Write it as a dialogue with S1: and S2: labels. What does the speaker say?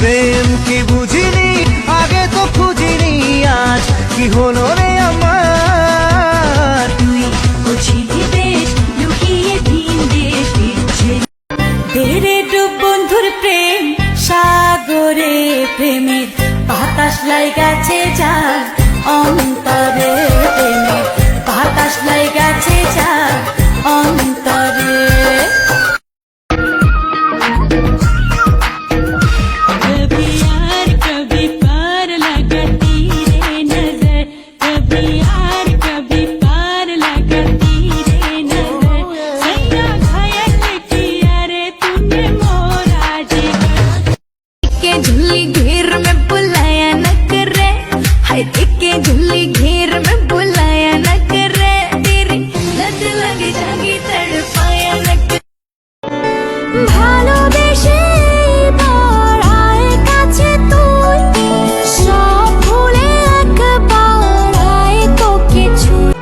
S1: প্রেম কি বুঝিনি, আগে তো খুঁজিনি, আজ কি হলো রে আমার।
S2: তুই বুঝিলি বেশ লুকিয়ে ভিন দেশ দিচ্ছে দেরে ডুব বন্ধুর প্রেম সাগরে প্রেমের বাতাস লাইগাছে যা অন্তরে প্রেমের বাতাস লাইগাছে যা অন্তরে कभी यार कभी पार लगती रे नजर कभी यार कभी पार लगती रे नजर सैया घायल किया रे तूने मोरा जिगर के झुल्ली घेर में बुलाया न करे हाय के झुल्ली घेर में बुलाया न करे तेरी लत लग जागी तड़पाया न करे ভালোবেসে বাড়ায় কাছে তুই সব ভুলে একবার আয় তোকে ছুঁই